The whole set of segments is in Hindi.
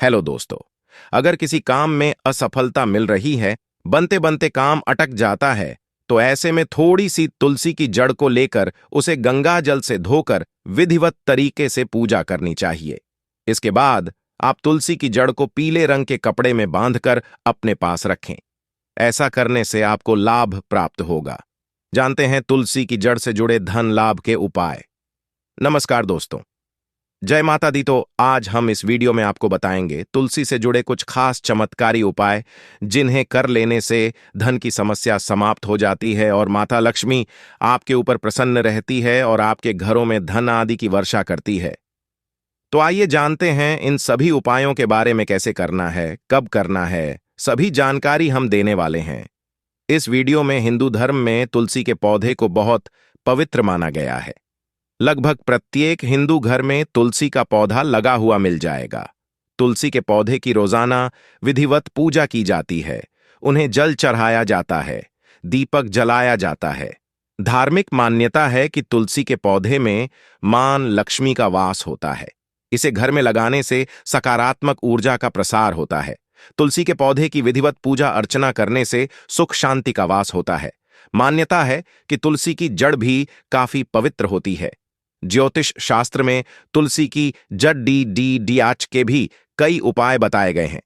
हेलो दोस्तों। अगर किसी काम में असफलता मिल रही है, बनते बनते काम अटक जाता है, तो ऐसे में थोड़ी सी तुलसी की जड़ को लेकर उसे गंगा जल से धोकर विधिवत तरीके से पूजा करनी चाहिए। इसके बाद आप तुलसी की जड़ को पीले रंग के कपड़े में बांधकर अपने पास रखें। ऐसा करने से आपको लाभ प्राप्त होगा। जानते हैं तुलसी की जड़ से जुड़े धन लाभ के उपाय। नमस्कार दोस्तों, जय माता दी। तो आज हम इस वीडियो में आपको बताएंगे तुलसी से जुड़े कुछ खास चमत्कारी उपाय, जिन्हें कर लेने से धन की समस्या समाप्त हो जाती है और माता लक्ष्मी आपके ऊपर प्रसन्न रहती है और आपके घरों में धन आदि की वर्षा करती है। तो आइए जानते हैं इन सभी उपायों के बारे में, कैसे करना है, कब करना है, सभी जानकारी हम देने वाले हैं। इस वीडियो में हिंदू धर्म में तुलसी के पौधे को बहुत पवित्र माना गया है। लगभग प्रत्येक हिंदू घर में तुलसी का पौधा लगा हुआ मिल जाएगा। तुलसी के पौधे की रोजाना विधिवत पूजा की जाती है। उन्हें जल चढ़ाया जाता है, दीपक जलाया जाता है। धार्मिक मान्यता है कि तुलसी के पौधे में मां लक्ष्मी का वास होता है। इसे घर में लगाने से सकारात्मक ऊर्जा का प्रसार होता है। तुलसी के पौधे की विधिवत पूजा अर्चना करने से सुख शांति का वास होता है। मान्यता है कि तुलसी की जड़ भी काफी पवित्र होती है। ज्योतिष शास्त्र में तुलसी की जड़ DDDH के भी कई उपाय बताए गए हैं।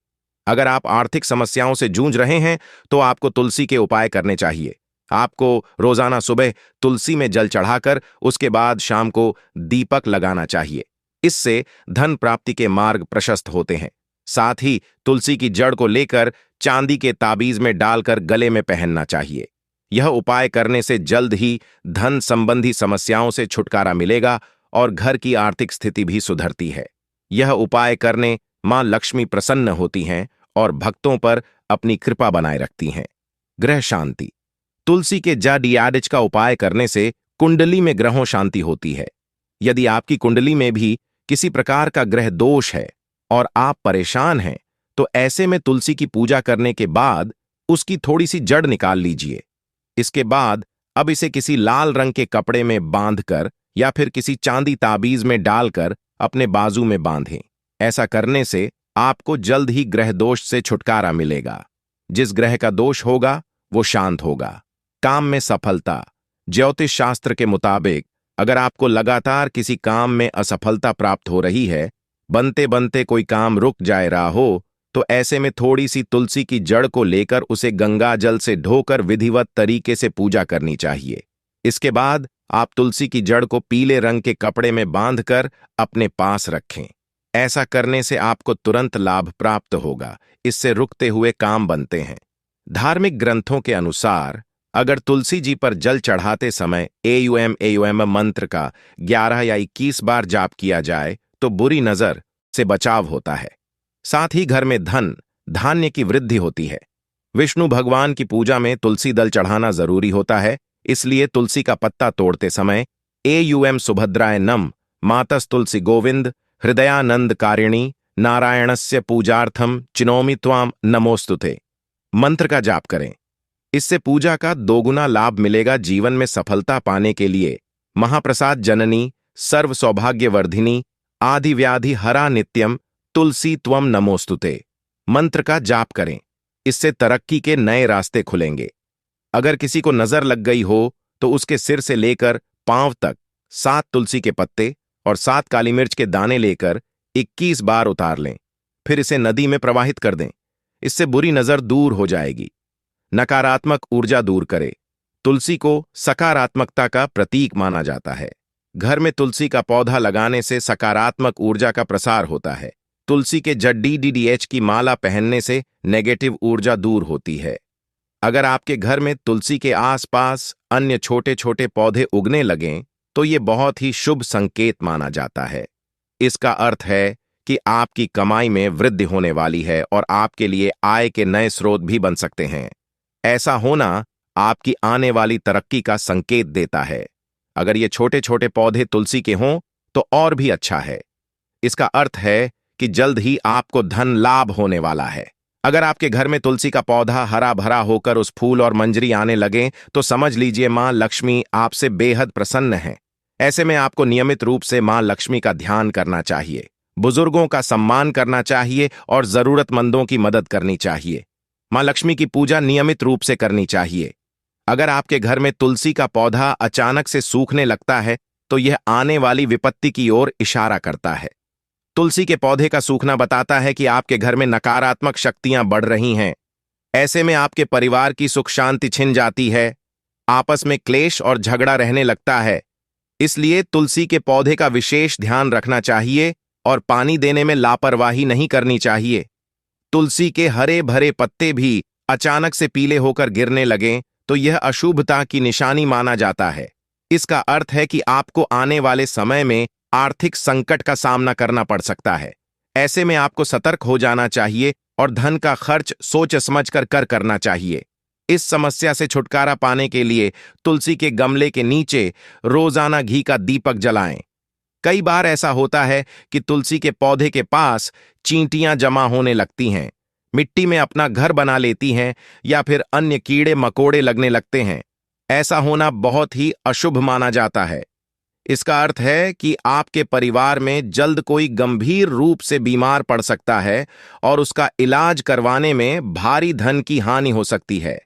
अगर आप आर्थिक समस्याओं से जूझ रहे हैं तो आपको तुलसी के उपाय करने चाहिए। आपको रोजाना सुबह तुलसी में जल चढ़ाकर उसके बाद शाम को दीपक लगाना चाहिए। इससे धन प्राप्ति के मार्ग प्रशस्त होते हैं। साथ ही तुलसी की जड़ को लेकर चांदी के ताबीज में डालकर गले में पहनना चाहिए। यह उपाय करने से जल्द ही धन संबंधी समस्याओं से छुटकारा मिलेगा और घर की आर्थिक स्थिति भी सुधरती है। यह उपाय करने मां लक्ष्मी प्रसन्न होती हैं और भक्तों पर अपनी कृपा बनाए रखती हैं। ग्रह शांति। तुलसी के जड़ का उपाय करने से कुंडली में ग्रहों शांति होती है। यदि आपकी कुंडली में भी किसी प्रकार का ग्रह दोष है और आप परेशान हैं, तो ऐसे में तुलसी की पूजा करने के बाद उसकी थोड़ी सी जड़ निकाल लीजिए। इसके बाद अब इसे किसी लाल रंग के कपड़े में बांधकर या फिर किसी चांदी ताबीज में डालकर अपने बाजू में बांधें। ऐसा करने से आपको जल्द ही ग्रह दोष से छुटकारा मिलेगा। जिस ग्रह का दोष होगा वो शांत होगा। काम में सफलता। ज्योतिष शास्त्र के मुताबिक अगर आपको लगातार किसी काम में असफलता प्राप्त हो रही है, बनते बनते कोई काम रुक जा रहा हो, तो ऐसे में थोड़ी सी तुलसी की जड़ को लेकर उसे गंगा जल से धोकर विधिवत तरीके से पूजा करनी चाहिए। इसके बाद आप तुलसी की जड़ को पीले रंग के कपड़े में बांधकर अपने पास रखें। ऐसा करने से आपको तुरंत लाभ प्राप्त होगा। इससे रुकते हुए काम बनते हैं। धार्मिक ग्रंथों के अनुसार अगर तुलसी जी पर जल चढ़ाते समय AUM मंत्र का 11 या 21 बार जाप किया जाए तो बुरी नजर से बचाव होता है। साथ ही घर में धन धान्य की वृद्धि होती है। विष्णु भगवान की पूजा में तुलसी दल चढ़ाना जरूरी होता है। इसलिए तुलसी का पत्ता तोड़ते समय AUM सुभद्राय नम मातस तुलसी गोविंद हृदयानंद कारिणी नारायणस्य पूजार्थम चिनोमि त्वाम नमोस्तुते मंत्र का जाप करें। इससे पूजा का दोगुना लाभ मिलेगा। जीवन में सफलता पाने के लिए महाप्रसाद जननी सर्व सौभाग्यवर्धिनी आदि व्याधि हरा नित्यम तुलसी त्वम नमोस्तुते मंत्र का जाप करें। इससे तरक्की के नए रास्ते खुलेंगे। अगर किसी को नजर लग गई हो तो उसके सिर से लेकर पांव तक 7 तुलसी के पत्ते और 7 काली मिर्च के दाने लेकर 21 बार उतार लें। फिर इसे नदी में प्रवाहित कर दें। इससे बुरी नजर दूर हो जाएगी। नकारात्मक ऊर्जा दूर करे। तुलसी को सकारात्मकता का प्रतीक माना जाता है। घर में तुलसी का पौधा लगाने से सकारात्मक ऊर्जा का प्रसार होता है। तुलसी के जड़ DDDH की माला पहनने से नेगेटिव ऊर्जा दूर होती है। अगर आपके घर में तुलसी के आसपास अन्य छोटे छोटे पौधे उगने लगें तो ये बहुत ही शुभ संकेत माना जाता है। इसका अर्थ है कि आपकी कमाई में वृद्धि होने वाली है और आपके लिए आय के नए स्रोत भी बन सकते हैं। ऐसा होना आपकी आने वाली तरक्की का संकेत देता है। अगर ये छोटे छोटे पौधे तुलसी के हों तो और भी अच्छा है। इसका अर्थ है कि जल्द ही आपको धन लाभ होने वाला है। अगर आपके घर में तुलसी का पौधा हरा भरा होकर उस फूल और मंजरी आने लगे तो समझ लीजिए मां लक्ष्मी आपसे बेहद प्रसन्न है। ऐसे में आपको नियमित रूप से मां लक्ष्मी का ध्यान करना चाहिए बुजुर्गों का सम्मान करना चाहिए और जरूरतमंदों की मदद करनी चाहिए। मां लक्ष्मी की पूजा नियमित रूप से करनी चाहिए। अगर आपके घर में तुलसी का पौधा अचानक से सूखने लगता है तो यह आने वाली विपत्ति की ओर इशारा करता है। तुलसी के पौधे का सूखना बताता है कि आपके घर में नकारात्मक शक्तियां बढ़ रही हैं। ऐसे में आपके परिवार की सुख शांति छिन जाती है, आपस में क्लेश और झगड़ा रहने लगता है। इसलिए तुलसी के पौधे का विशेष ध्यान रखना चाहिए और पानी देने में लापरवाही नहीं करनी चाहिए। तुलसी के हरे भरे पत्ते भी अचानक से पीले होकर गिरने लगें तो यह अशुभता की निशानी माना जाता है। इसका अर्थ है कि आपको आने वाले समय में आर्थिक संकट का सामना करना पड़ सकता है। ऐसे में आपको सतर्क हो जाना चाहिए और धन का खर्च सोच समझ कर करना चाहिए। इस समस्या से छुटकारा पाने के लिए तुलसी के गमले के नीचे रोजाना घी का दीपक जलाएं। कई बार ऐसा होता है कि तुलसी के पौधे के पास चींटियां जमा होने लगती हैं, मिट्टी में अपना घर बना लेती हैं या फिर अन्य कीड़े मकोड़े लगने लगते हैं। ऐसा होना बहुत ही अशुभ माना जाता है। इसका अर्थ है कि आपके परिवार में जल्द कोई गंभीर रूप से बीमार पड़ सकता है और उसका इलाज करवाने में भारी धन की हानि हो सकती है।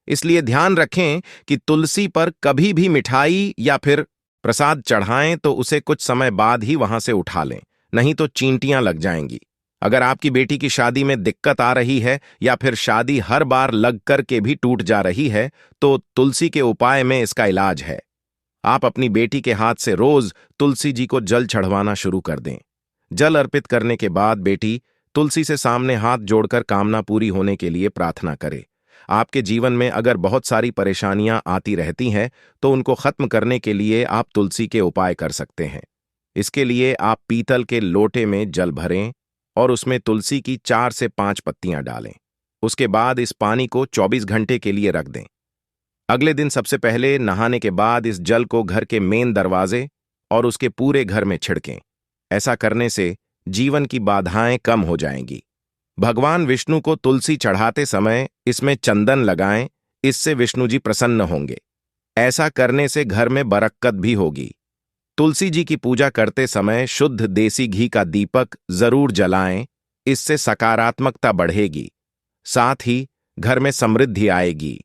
इसलिए ध्यान रखें कि तुलसी पर कभी भी मिठाई या फिर प्रसाद चढ़ाएं तो उसे कुछ समय बाद ही वहां से उठा लें, नहीं तो चींटियां लग जाएंगी। अगर आपकी बेटी की शादी में दिक्कत आ रही है या फिर शादी हर बार लग कर के भी टूट जा रही है तो तुलसी के उपाय में इसका इलाज है। आप अपनी बेटी के हाथ से रोज तुलसी जी को जल चढ़वाना शुरू कर दें। जल अर्पित करने के बाद बेटी तुलसी से सामने हाथ जोड़कर कामना पूरी होने के लिए प्रार्थना करे। आपके जीवन में अगर बहुत सारी परेशानियां आती रहती हैं तो उनको खत्म करने के लिए आप तुलसी के उपाय कर सकते हैं। इसके लिए आप पीतल के लोटे में जल भरें और उसमें तुलसी की 4 से 5 पत्तियां डालें। उसके बाद इस पानी को 24 घंटे के लिए रख दें। अगले दिन सबसे पहले नहाने के बाद इस जल को घर के मेन दरवाजे और उसके पूरे घर में छिड़कें। ऐसा करने से जीवन की बाधाएं कम हो जाएंगी। भगवान विष्णु को तुलसी चढ़ाते समय इसमें चंदन लगाएं, इससे विष्णु जी प्रसन्न होंगे। ऐसा करने से घर में बरकत भी होगी। तुलसी जी की पूजा करते समय शुद्ध देसी घी का दीपक जरूर जलाएं, इससे सकारात्मकता बढ़ेगी, साथ ही घर में समृद्धि आएगी।